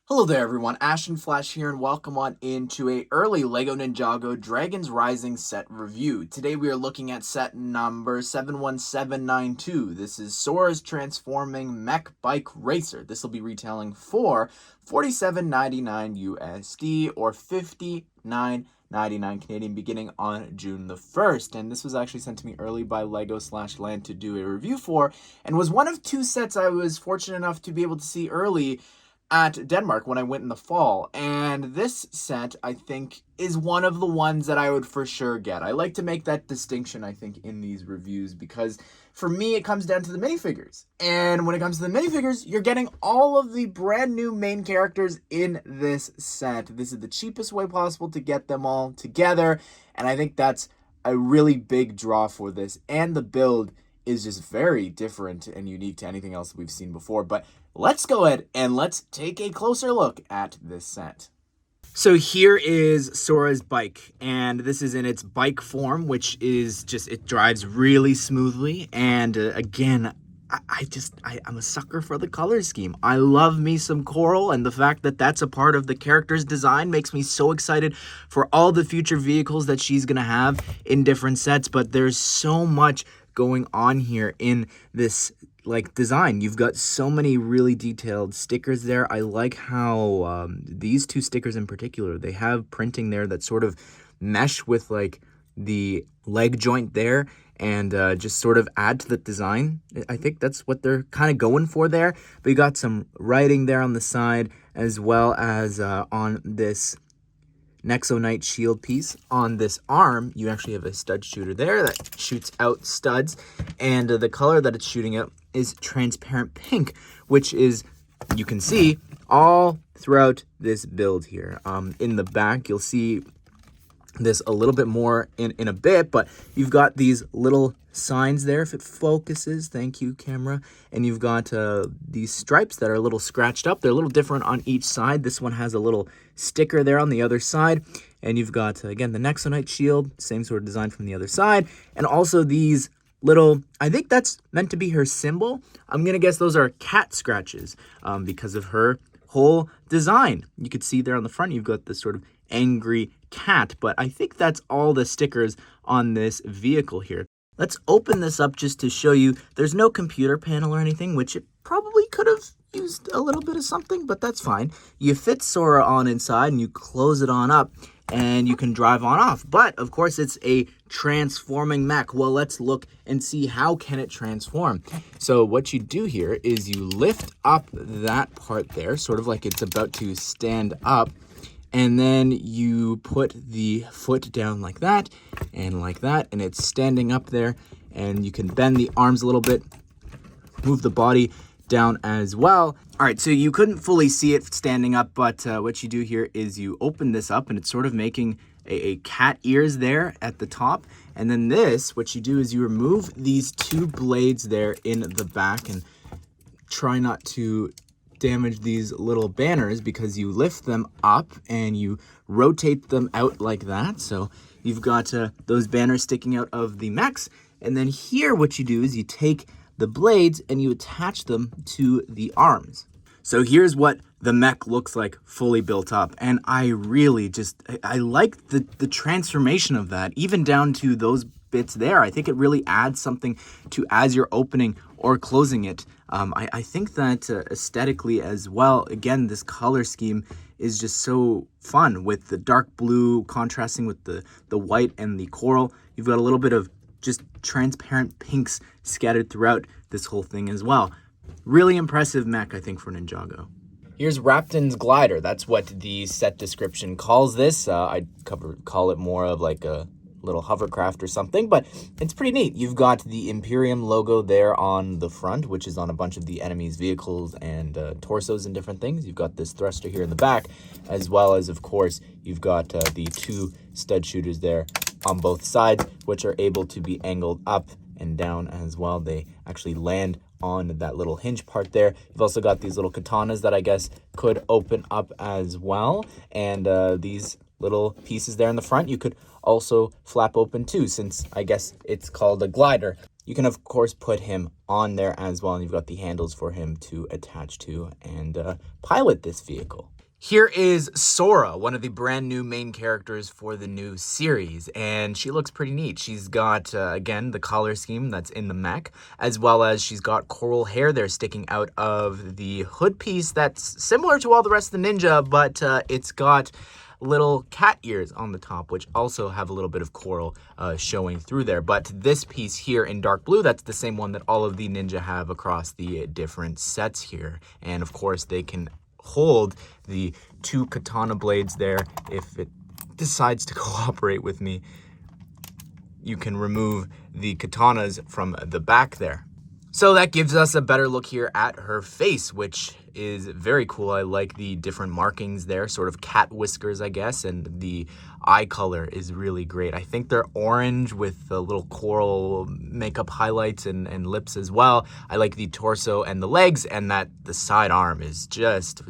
Hello there everyone, Ashnflash here and welcome on into a early LEGO Ninjago Dragons Rising set review. Today we are looking at set number 71792. This is Sora's Transforming Mech Bike Racer. This will be retailing for $47.99 USD or $59.99 Canadian beginning on June the 1st. And this was actually sent to me early by Lego/Land to do a review for, and was one of two sets I was fortunate enough to be able to see early at Denmark when I went in the fall. And this set, I think, is one of the ones that I would for sure get. I like to make that distinction, I think, in these reviews, because for me, it comes down to the minifigures. And when it comes to the minifigures, you're getting all of the brand new main characters in this set. This is the cheapest way possible to get them all together, and I think that's a really big draw for this. And the build is just very different and unique to anything else we've seen before. But let's go ahead and let's take a closer look at this set. So here is Sora's bike, and this is in its bike form, which is just, it drives really smoothly. And again, I'm a sucker for the color scheme. I love me some coral, and the fact that that's a part of the character's design makes me so excited for all the future vehicles that she's gonna have in different sets. But there's so much going on here in this design. You've got so many really detailed stickers there. I like how these two stickers in particular, they have printing there that sort of mesh with the leg joint there, and just sort of add to the design. I think that's what they're kind of going for there. But you got some writing there on the side, as well as on this Nexonite shield piece. On this arm, you actually have a stud shooter there that shoots out studs, and the color that it's shooting out is transparent pink, which is, you can see, all throughout this build here. In the back, you'll see this a little bit more in a bit, but you've got these little signs there, if it focuses, thank you camera, and you've got these stripes that are a little scratched up. They're a little different on each side. This one has a little sticker there on the other side, and you've got again the Nexonite shield, same sort of design from the other side, and also these little, I think that's meant to be her symbol. I'm gonna guess those are cat scratches because of her whole design. You could see there on the front, you've got this sort of angry cat, but I think that's all the stickers on this vehicle here. Let's open this up just to show you. There's no computer panel or anything, which it probably could have used a little bit of something, but that's fine. You fit Sora on inside and you close it on up and you can drive on off. But of course it's a transforming mech. Well, let's look and see how can it transform. So what you do here is you lift up that part there, sort of like it's about to stand up. And then you put the foot down like that, and it's standing up there, and you can bend the arms a little bit, move the body down as well. All right, so you couldn't fully see it standing up, but what you do here is you open this up, and it's sort of making a cat ears there at the top. And then this, what you do is you remove these two blades there in the back, and try not to damage these little banners because you lift them up and you rotate them out like that. So you've got those banners sticking out of the mechs. And then here what you do is you take the blades and you attach them to the arms. So here's what the mech looks like fully built up. And I really I like the transformation of that, even down to those bits there. I think it really adds something to as you're opening or closing it. I think that aesthetically as well, again, this color scheme is just so fun with the dark blue contrasting with the white and the coral. You've got a little bit of just transparent pinks scattered throughout this whole thing as well. Really impressive mech, I think, for Ninjago. Here's Rapton's glider. That's what the set description calls this. I'd call it more of like a little hovercraft or something, but it's pretty neat. You've got the Imperium logo there on the front, which is on a bunch of the enemy's vehicles and torsos and different things. You've got this thruster here in the back, as well as, of course, you've got the two stud shooters there on both sides, which are able to be angled up and down as well. They actually land on that little hinge part there. You've also got these little katanas that I guess could open up as well, and these little pieces there in the front you could also flap open too, since I guess it's called a glider. You can, of course, put him on there as well, and you've got the handles for him to attach to and pilot this vehicle. Here is Sora, one of the brand new main characters for the new series, and she looks pretty neat. She's got, again, the collar scheme that's in the mech, as well as she's got coral hair there sticking out of the hood piece that's similar to all the rest of the ninja, but it's got little cat ears on the top, which also have a little bit of coral showing through there. But this piece here in dark blue, that's the same one that all of the ninja have across the different sets here. And of course, they can hold the 2 katana blades there. If it decides to cooperate with me, you can remove the katanas from the back there. So that gives us a better look here at her face, which is very cool. I like the different markings there, sort of cat whiskers, I guess, and the eye color is really great. I think they're orange with the little coral makeup highlights and lips as well. I like the torso and the legs, and that the side arm is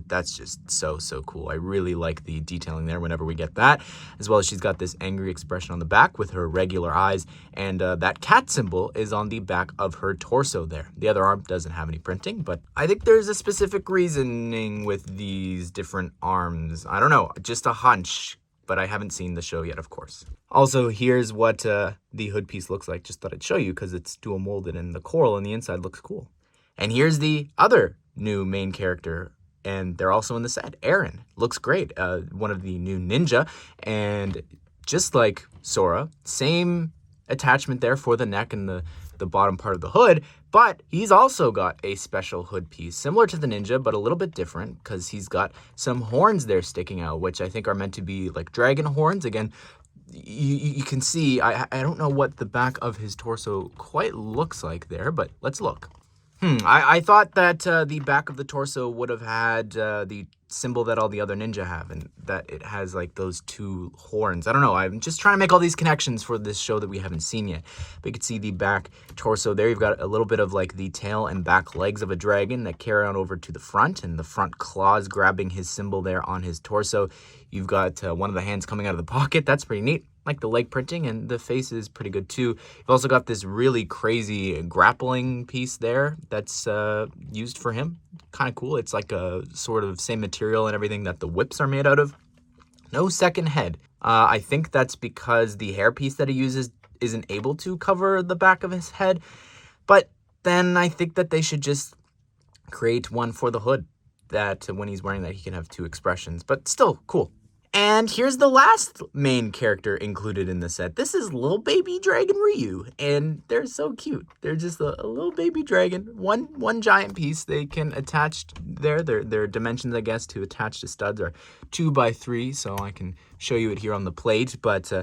that's just so cool. I really like the detailing there whenever we get that, as well as she's got this angry expression on the back with her regular eyes, and that cat symbol is on the back of her torso there. The other arm doesn't have any printing, but I think there's a specific reasoning with these different arms. I don't know, just a hunch, but I haven't seen the show yet, of course. Also, here's what the hood piece looks like. Just thought I'd show you because it's dual molded and the coral on the inside looks cool. And here's the other new main character, and they're also in the set. Aaron looks great, one of the new ninja, and just like Sora, same attachment there for the neck and the bottom part of the hood, but he's also got a special hood piece similar to the ninja, but a little bit different because he's got some horns there sticking out, which I think are meant to be like dragon horns. Again, you can see, I don't know what the back of his torso quite looks like there, but let's look. I thought that the back of the torso would have had the symbol that all the other ninja have, and that it has like those 2 horns. I don't know. I'm just trying to make all these connections for this show that we haven't seen yet. But you can see the back torso there. You've got a little bit of like the tail and back legs of a dragon that carry on over to the front, and the front claws grabbing his symbol there on his torso. You've got one of the hands coming out of the pocket. That's pretty neat. Like the leg printing, and the face is pretty good too. You've also got this really crazy grappling piece there that's used for him. Kind of cool. It's like a sort of same material and everything that the whips are made out of. No second head. I think that's because the hair piece that he uses isn't able to cover the back of his head. But then I think that they should just create one for the hood, that when he's wearing that he can have 2 expressions, but still cool. And here's the last main character included in the set. This is little baby dragon Ryu, and they're so cute. They're just a little baby dragon, one giant piece. They can attach their dimensions, I guess, to attach to studs are 2x3, so I can show you it here on the plate, but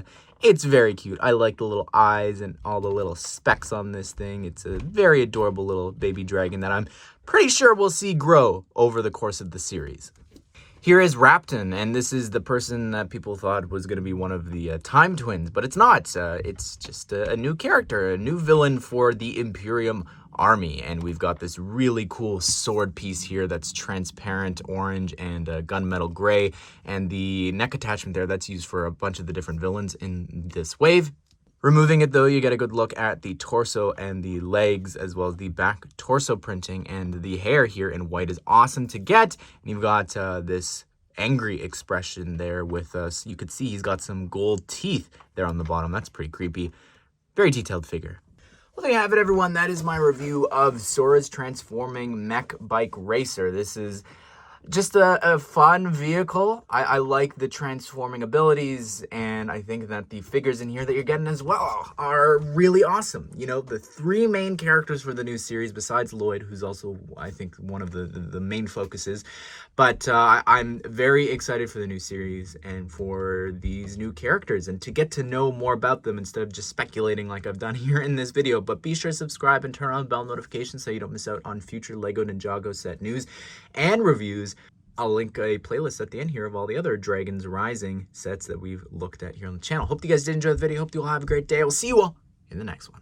it's very cute. I like the little eyes and all the little specks on this thing. It's a very adorable little baby dragon that I'm pretty sure we'll see grow over the course of the series. Here is Rapton, and this is the person that people thought was going to be one of the Time Twins, but it's not. It's just a new character, a new villain for the Imperium Army, and we've got this really cool sword piece here that's transparent orange and gunmetal gray, and the neck attachment there, that's used for a bunch of the different villains in this wave. Removing it though, you get a good look at the torso and the legs, as well as the back torso printing, and the hair here in white is awesome to get. And you've got this angry expression there with us. You could see he's got some gold teeth there on the bottom. That's pretty creepy. Very detailed figure. Well, there you have it, everyone. That is my review of Sora's Transforming Mech Bike Racer. This is just a fun vehicle. I like the transforming abilities, and I think that the figures in here that you're getting as well are really awesome. You know, the 3 main characters for the new series, besides Lloyd, who's also, I think, one of the main focuses. But I'm very excited for the new series and for these new characters, and to get to know more about them instead of just speculating like I've done here in this video. But be sure to subscribe and turn on bell notifications so you don't miss out on future LEGO Ninjago set news and reviews. I'll link a playlist at the end here of all the other Dragons Rising sets that we've looked at here on the channel. Hope you guys did enjoy the video. Hope you all have a great day. I will see you all in the next one.